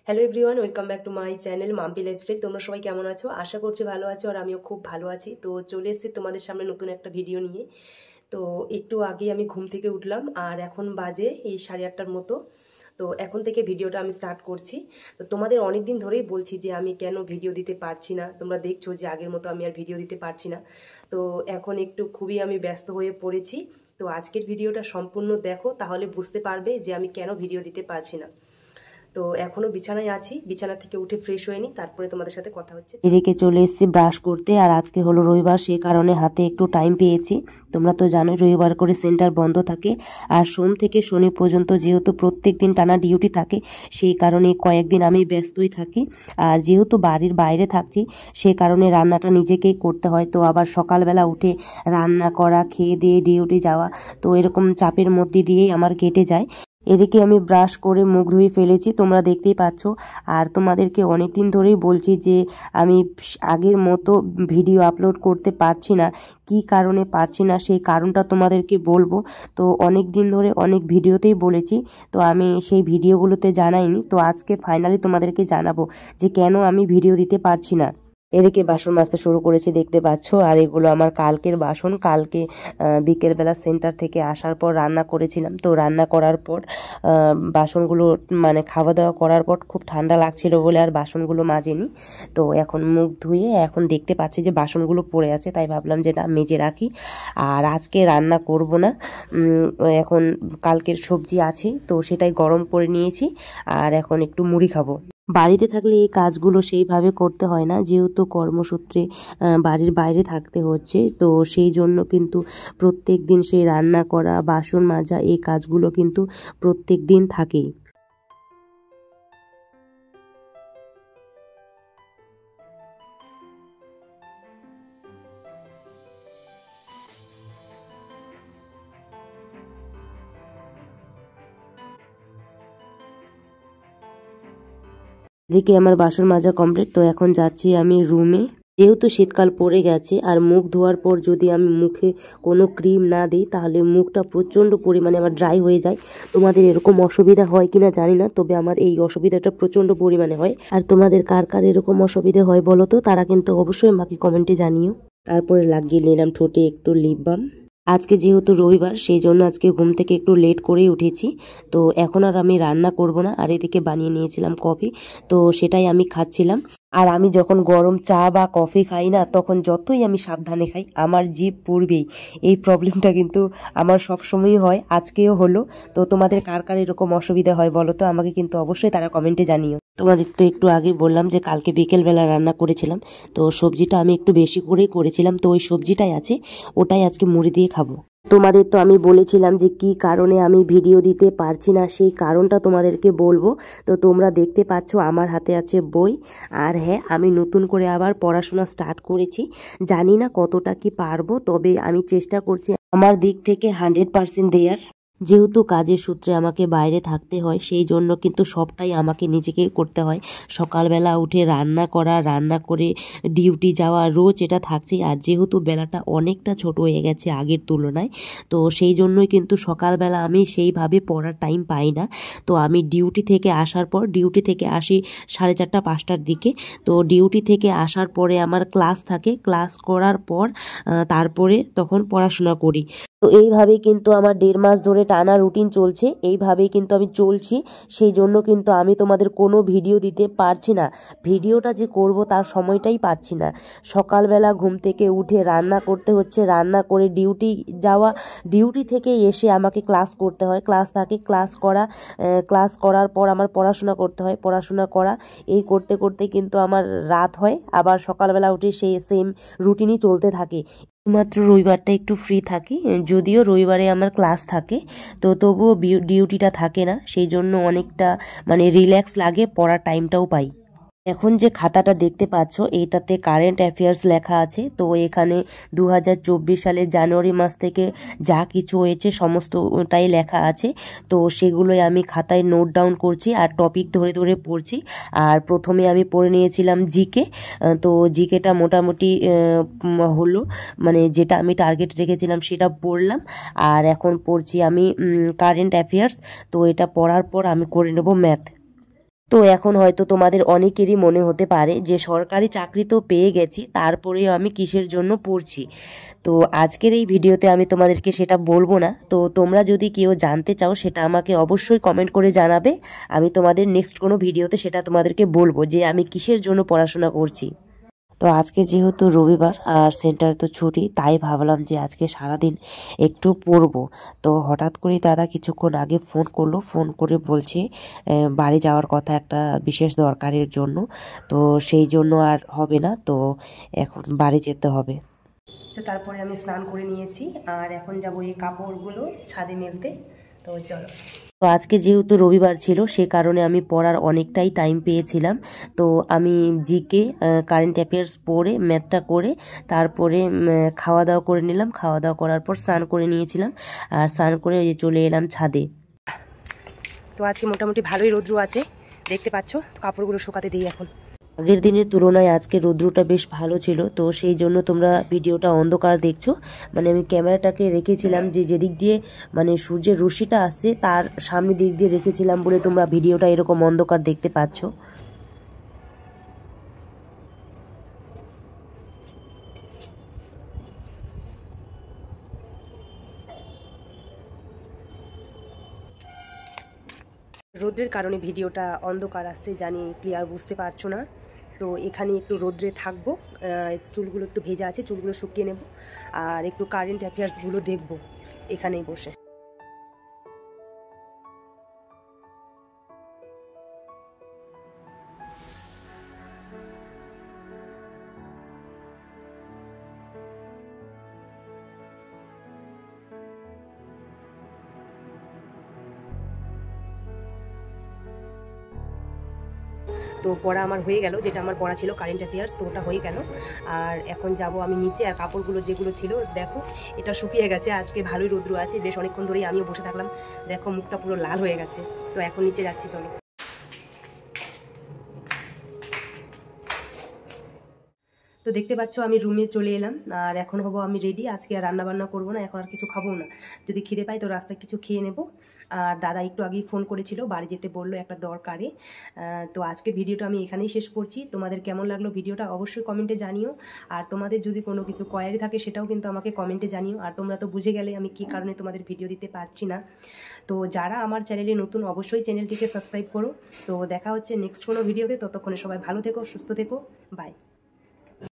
Hello everyone, welcome back to my channel Mampi lifestyle. তোমরা সবাই কেমন আছো? আশা করছি ভালো আছো, আর আমিও খুব ভালো আছি। তো চলে এসেছি তোমাদের সামনে নতুন একটা ভিডিও নিয়ে। তো একটু আগে আমি ঘুম থেকে উঠলাম, আর এখন বাজে এই 8:30টার মতো। তো এখন থেকে ভিডিওটা আমি স্টার্ট করছি। তো তোমাদের অনেক দিন ধরেই বলছি যে আমি কেন ভিডিও দিতে পারছি না। তোমরা দেখছো যে আগের মতো আমি আর ভিডিও দিতে পারছি না। তো এখন একটু খুবই আমি ব্যস্ত হয়ে পড়েছি। তো আজকের ভিডিওটা সম্পূর্ণ দেখো, তাহলে বুঝতে পারবে যে আমি কেন ভিডিও দিতে পারছি না। তো এখনো বিছানায় আছি, বিছানা থেকে উঠে ফ্রেশ হয়ে নি, তারপরে তোমাদের সাথে কথা হচ্ছে। এদিকে চলে এসেছি ব্রাশ করতে, আর আজকে হলো রবিবার, সেই কারণে হাতে একটু টাইম পেয়েছি। তোমরা তো জানোই রবিবার করে সেন্টার বন্ধ থাকে, আর সোম থেকে শনি পর্যন্ত যেহেতু প্রত্যেক দিন টানা ডিউটি থাকে, সেই কারণে কয়েকদিন আমি ব্যস্তই থাকি। আর যেহেতু বাড়ির বাইরে থাকছি, সেই কারণে রান্নাটা নিজেকেই করতে হয়। তো আবার সকালবেলা উঠে রান্না করা, খেয়ে দিয়ে ডিউটি যাওয়া, তো এরকম চাপের মধ্যে দিয়েই আমার কেটে যায়। এদিকে আমি ব্রাশ করে মুখ ধুয়ে ফেলেছি, তোমরা দেখতেই পাচ্ছ। আর তোমাদেরকে অনেক দিন ধরেই বলছি যে আমি আগের মতো ভিডিও আপলোড করতে পারছি না। কি কারণে পারছি না সেই কারণটা তোমাদেরকে বলবো। তো অনেক দিন ধরে অনেক ভিডিওতেই বলেছি, তো আমি সেই ভিডিওগুলোতে জানাইনি। তো আজকে ফাইনালি তোমাদেরকে জানাবো যে কেন আমি ভিডিও দিতে পারছি না। এদিকে বাসন মাজতে শুরু করেছি, দেখতে পাচ্ছ। আর এগুলো আমার কালকের বাসন। কালকে বিকেলবেলা সেন্টার থেকে আসার পর রান্না করেছিলাম। তো রান্না করার পর বাসনগুলো মানে খাওয়া দাওয়া করার পর খুব ঠান্ডা লাগছিল বলে আর বাসনগুলো মাজেনি। তো এখন মুখ ধুয়ে এখন দেখতে পাচ্ছি যে বাসনগুলো পড়ে আছে, তাই ভাবলাম যে না, মেজে রাখি। আর আজকে রান্না করব না, এখন কালকের সবজি আছে তো সেটাই গরম করে নিয়েছি। আর এখন একটু মুড়ি খাবো। বাড়িতে থাকলে এই কাজগুলো সেইভাবে করতে হয় না, যেহেতু কর্মসূত্রে বাড়ির বাইরে থাকতে হচ্ছে। তো সেই জন্য কিন্তু প্রত্যেক দিন সেই রান্না করা, বাসন মাজা, এই কাজগুলো কিন্তু প্রত্যেক দিন থাকেই। এদিকে আমার বাসন মাজা কমপ্লিট। তো এখন যাচ্ছি আমি রুমে। যেহেতু শীতকাল পড়ে গেছে, আর মুখ ধোয়ার পর যদি আমি মুখে কোনো ক্রিম না দিই, তাহলে মুখটা প্রচণ্ড পরিমাণে আমার ড্রাই হয়ে যায়। তোমাদের এরকম অসুবিধা হয় কিনা জানি না, তবে আমার এই অসুবিধাটা প্রচণ্ড পরিমাণে হয়। আর তোমাদের কার কার এরকম অসুবিধা হয় বলো তো, তারা কিন্তু অবশ্যই আমাকে কমেন্টে জানিও। তারপরে লাগিয়ে নিলাম ঠোঁটে একটু লিপ বাম। আজকে যেহেতু রবিবার, সেই জন্য আজকে ঘুম থেকে একটু লেট করেই উঠেছি। তো এখন আর আমি রান্না করব না। আর এদিকে বানিয়ে নিয়েছিলাম কফি, তো সেটাই আমি খাচ্ছিলাম। আর আমি যখন গরম চা বা কফি খাই না, তখন যতই আমি সাবধানে খাই, আমার জিভ পুড়বেই। এই প্রবলেমটা কিন্তু আমার সবসময়ই হয়, আজকেও হলো। তো তোমাদের কার কার এরকম অসুবিধা হয় বলো তো, আমাকে কিন্তু অবশ্যই তারা কমেন্টে জানিও। তোমাদের তো একটু আগে বললাম যে কালকে বিকেলবেলা রান্না করেছিলাম, তো সবজিটা আমি একটু বেশি করেই করেছিলাম। তো ওই সবজিটাই আছে, ওটাই আজকে মুড়ি দিয়ে খাবো। তোমাদের তো আমি বলেছিলাম যে কি কারণে আমি ভিডিও দিতে পারছি না, সেই কারণটা তোমাদেরকে বলবো। তো তোমরা দেখতে পাচ্ছ আমার হাতে আছে বই। আর হ্যাঁ, আমি নতুন করে আবার পড়াশোনা স্টার্ট করেছি। জানি না কতটা কি পারবো, তবে আমি চেষ্টা করছি আমার দিক থেকে 100% দেয়ার। যেহেতু কাজের সূত্রে আমাকে বাইরে থাকতে হয়, সেই জন্য কিন্তু সবটাই আমাকে নিজেকেই করতে হয়। সকালবেলা উঠে রান্না করা, রান্না করে ডিউটি যাওয়া, রোজ এটা থাকছেই। আর যেহেতু বেলাটা অনেকটা ছোট হয়ে গেছে আগের তুলনায়, তো সেই জন্যই কিন্তু সকালবেলা আমি সেইভাবে পড়ার টাইম পাই না। তো আমি ডিউটি থেকে আসার পর, ডিউটি থেকে আসি 4:30 5টার দিকে। তো ডিউটি থেকে আসার পরে আমার ক্লাস থাকে, ক্লাস করার পর তারপরে তখন পড়াশোনা করি। তো এইভাবেই কিন্তু আমার 1.5 মাস ধরে টানা রুটিন চলছে, এইভাবেই কিন্তু আমি চলছি। সেই জন্য কিন্তু আমি তোমাদের কোনো ভিডিও দিতে পারছি না। ভিডিওটা যে করব তার সময়টাই পাচ্ছি না। সকালবেলা ঘুম থেকে উঠে রান্না করতে হচ্ছে, রান্না করে ডিউটি যাওয়া, ডিউটি থেকে এসে আমাকে ক্লাস করতে হয়, ক্লাস থাকে, ক্লাস করা, ক্লাস করার পর আমার পড়াশোনা করতে হয়, পড়াশোনা করা, এই করতে করতে কিন্তু আমার রাত হয়। আবার সকালবেলা উঠে সেই সেম রুটিনই চলতে থাকে। মাত্র রবিবারটা একটু ফ্রি থাকি, যদিও রবিবারে আমার ক্লাস থাকে, তো তবুও ডিউটিটা থাকে না। সেই জন্য অনেকটা মানে রিল্যাক্স লাগে, পড়ার টাইমটাও পাই। এখন যে খাতাটা দেখতে পাচ্ছ, এইটাতে কারেন্ট অ্যাফেয়ার্স লেখা আছে। তো এখানে 2024 সালের জানুয়ারি মাস থেকে যা কিছু হয়েছে সমস্তটাই লেখা আছে। তো সেগুলোই আমি খাতায় নোট ডাউন করছি আর টপিক ধরে ধরে পড়ছি। আর প্রথমে আমি পড়ে নিয়েছিলাম জিকে। তো জিকেটা মোটামুটি হলো, মানে যেটা আমি টার্গেট রেখেছিলাম সেটা পড়লাম। আর এখন পড়ছি আমি কারেন্ট অ্যাফেয়ার্স। তো এটা পড়ার পর আমি করে নেব ম্যাথ। তো এখন হয়তো তোমাদের অনেকেরই মনে হতে পারে যে সরকারি চাকরি তো পেয়ে গেছি, তারপরেও আমি কিসের জন্য পড়ছি। তো আজকের এই ভিডিওতে আমি তোমাদেরকে সেটা বলবো না। তো তোমরা যদি কেউ জানতে চাও সেটা আমাকে অবশ্যই কমেন্ট করে জানাবে। আমি তোমাদের নেক্সট কোনো ভিডিওতে সেটা তোমাদেরকে বলবো যে আমি কিসের জন্য পড়াশোনা করছি। তো আজকে যেহেতু রবিবার আর সেন্টার তো ছুটি, তাই ভাবলাম যে আজকে সারাদিন একটু পড়বো। তো হঠাৎ করেই দাদা কিছুক্ষণ আগে ফোন করলো, ফোন করে বলছে বাড়ি যাওয়ার কথা একটা বিশেষ দরকারের জন্য। তো সেই জন্য আর হবে না, তো এখন বাড়ি যেতে হবে। তো তারপরে আমি স্নান করে নিয়েছি আর এখন যাবো এই কাপড়গুলো ছাদে মেলতে। তো চলো। তো আজকে যেহেতু রবিবার ছিল সে কারণে আমি পড়ার অনেকটাই টাইম পেয়েছিলাম। তো আমি জিকে কারেন্ট অ্যাফেয়ার্স পড়ে ম্যাথটা করে তারপরে খাওয়া দাওয়া করে নিলাম। খাওয়া দাওয়া করার পর স্নান করে নিয়েছিলাম, আর স্নান করে ওই যে চলে এলাম ছাদে। তো আজকে মোটামুটি ভালোই রৌদ্র আছে, দেখতে পাচ্ছ। তো কাপড়গুলো শুকাতে দিই এখন। আগের দিনের তুলনায় আজকে রৌদ্রটা বেশ ভালো ছিল, তো সেই জন্য তোমরা ভিডিওটা অন্ধকার দেখছো। মানে আমি ক্যামেরাটাকে রেখেছিলাম যে যেদিক দিয়ে মানে সূর্যের রশ্মিটা আসছে তার সামনের দিক দিয়ে রেখেছিলাম বলে তোমরা ভিডিওটা এরকম অন্ধকার দেখতে পাচ্ছ। রোদ্রের কারণে ভিডিওটা অন্ধকার আসছে, জানি ক্লিয়ার বুঝতে পারছো না। তো এখানে একটু রোদ্রে থাকবো, চুলগুলো একটু ভেজা আছে, চুলগুলো শুকিয়ে নেব আর একটু কারেন্ট অ্যাফেয়ার্সগুলো দেখবো এখানেই বসে। তো পড়া আমার হয়ে গেল, যেটা আমার পড়া ছিল কারেন্ট অ্যাফেয়ার্স, তো ওটা হয়ে গেল। আর এখন যাব আমি নিচে, আর কাপড়গুলো যেগুলো ছিল দেখো এটা শুকিয়ে গেছে। আজকে ভালোই রৌদ্র আছে, বেশ অনেকক্ষণ ধরেই আমিও বসে থাকলাম, দেখো মুখটা পুরো লাল হয়ে গেছে। তো এখন নিচে যাচ্ছি, চলো। তো দেখতে পাচ্ছ আমি রুমে চলে এলাম, আর এখন হবো আমি রেডি। আজকে আর রান্না বান্না করবো না, এখন আর কিছু খাবো না। যদি খিদে পাই তো রাস্তায় কিছু খেয়ে নেব। আর দাদা একটু আগেই ফোন করেছিল, বাড়ি যেতে বললো একটা দরকারে। তো আজকে ভিডিওটা আমি এখানেই শেষ করছি। তোমাদের কেমন লাগলো ভিডিওটা অবশ্যই কমেন্টে জানিও। আর তোমাদের যদি কোনো কিছু কোয়ারি থাকে সেটাও কিন্তু আমাকে কমেন্টে জানিও। আর তোমরা তো বুঝে গেলে আমি কী কারণে তোমাদের ভিডিও দিতে পারছি না। তো যারা আমার চ্যানেলে নতুন অবশ্যই চ্যানেলটিকে সাবস্ক্রাইব করো। তো দেখা হচ্ছে নেক্সট কোনো ভিডিওতে, ততক্ষণে সবাই ভালো থেকো, সুস্থ থেকো, বাই।